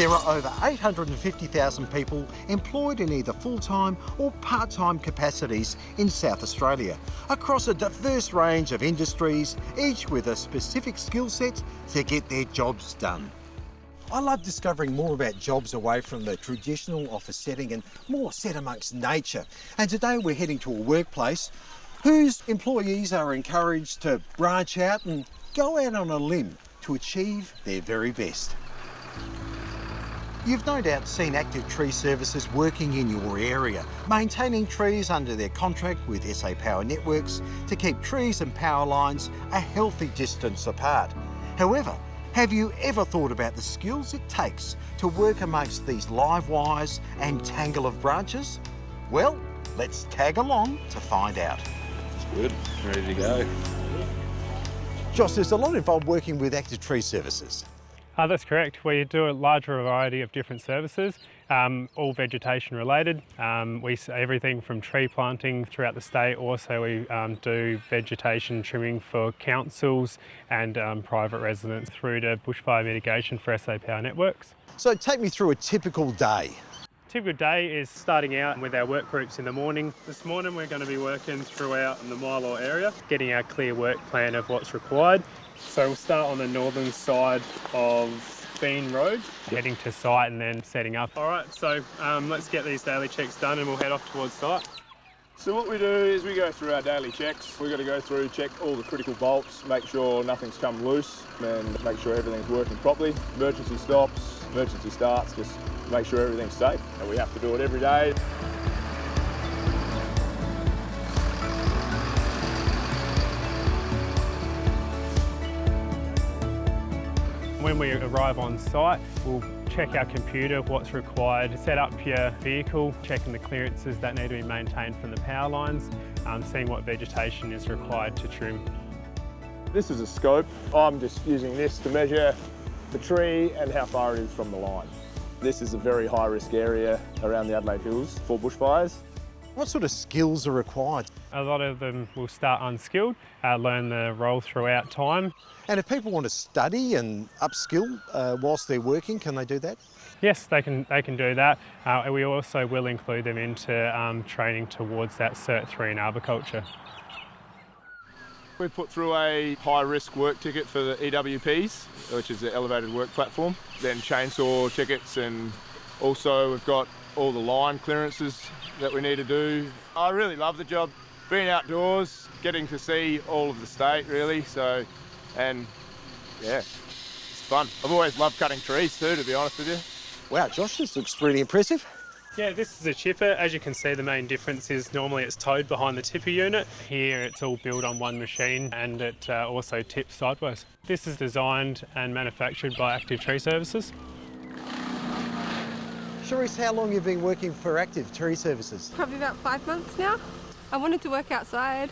There are over 850,000 people employed in either full-time or part-time capacities in South Australia, across a diverse range of industries, each with a specific skill set to get their jobs done. I love discovering more about jobs away from the traditional office setting and more set amongst nature. And today we're heading to a workplace whose employees are encouraged to branch out and go out on a limb to achieve their very best. You've no doubt seen Active Tree Services working in your area, maintaining trees under their contract with SA Power Networks to keep trees and power lines a healthy distance apart. However, have you ever thought about the skills it takes to work amongst these live wires and tangle of branches? Well, let's tag along to find out. Good, ready to go. Josh, there's a lot involved working with Active Tree Services. That's correct. We do a large variety of different services, all vegetation related. We see everything from tree planting throughout the state. Also, we do vegetation trimming for councils and private residents through to bushfire mitigation for SA Power Networks. So take me through a typical day. Typical day is starting out with our work groups in the morning. This morning we're going to be working throughout in the Milo area, getting our clear work plan of what's required. So we'll start on the northern side of Bean Road, heading to site and then setting up. All right, so let's get these daily checks done and we'll head off towards site. So what we do is we go through our daily checks. We've got to go through, check all the critical bolts, make sure nothing's come loose and make sure everything's working properly. Emergency stops, emergency starts, just make sure everything's safe. And we have to do it every day. When we arrive on site, we'll check our computer, what's required, set up your vehicle, checking the clearances that need to be maintained from the power lines, seeing what vegetation is required to trim. This is a scope. I'm just using this to measure the tree and how far it is from the line. This is a very high risk area around the Adelaide Hills for bushfires. What sort of skills are required? A lot of them will start unskilled, learn the role throughout time. And if people want to study and upskill whilst they're working, can they do that? Yes, they can do that. We also will include them into training towards that Cert 3 in arboriculture. We put through a high risk work ticket for the EWPs, which is the elevated work platform, then chainsaw tickets, and also we've got all the line clearances that we need to do. I really love the job. Being outdoors, getting to see all of the state really, and yeah, it's fun. I've always loved cutting trees too, to be honest with you. Wow, Josh, this looks really impressive. Yeah, this is a chipper. As you can see, the main difference is normally it's towed behind the tipper unit. Here it's all built on one machine and it also tips sideways. This is designed and manufactured by Active Tree Services. Charise, how long have you been working for Active Tree Services? Probably about 5 months now. I wanted to work outside.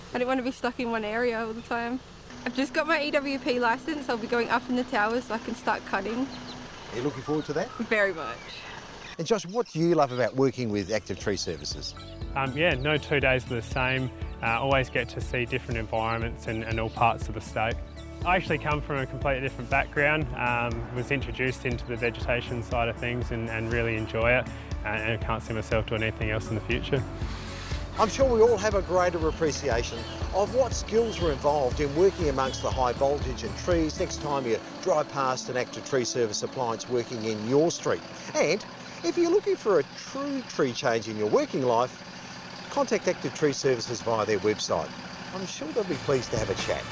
I didn't want to be stuck in one area all the time. I've just got my EWP licence. I'll be going up in the towers so I can start cutting. Are you looking forward to that? Very much. And Josh, what do you love about working with Active Tree Services? Yeah, no 2 days are the same. Always get to see different environments and all parts of the state. I actually come from a completely different background, was introduced into the vegetation side of things and really enjoy it, and I can't see myself doing anything else in the future. I'm sure we all have a greater appreciation of what skills are involved in working amongst the high voltage and trees next time you drive past an Active Tree Service appliance working in your street. And if you're looking for a true tree change in your working life, contact Active Tree Services via their website. I'm sure they'll be pleased to have a chat.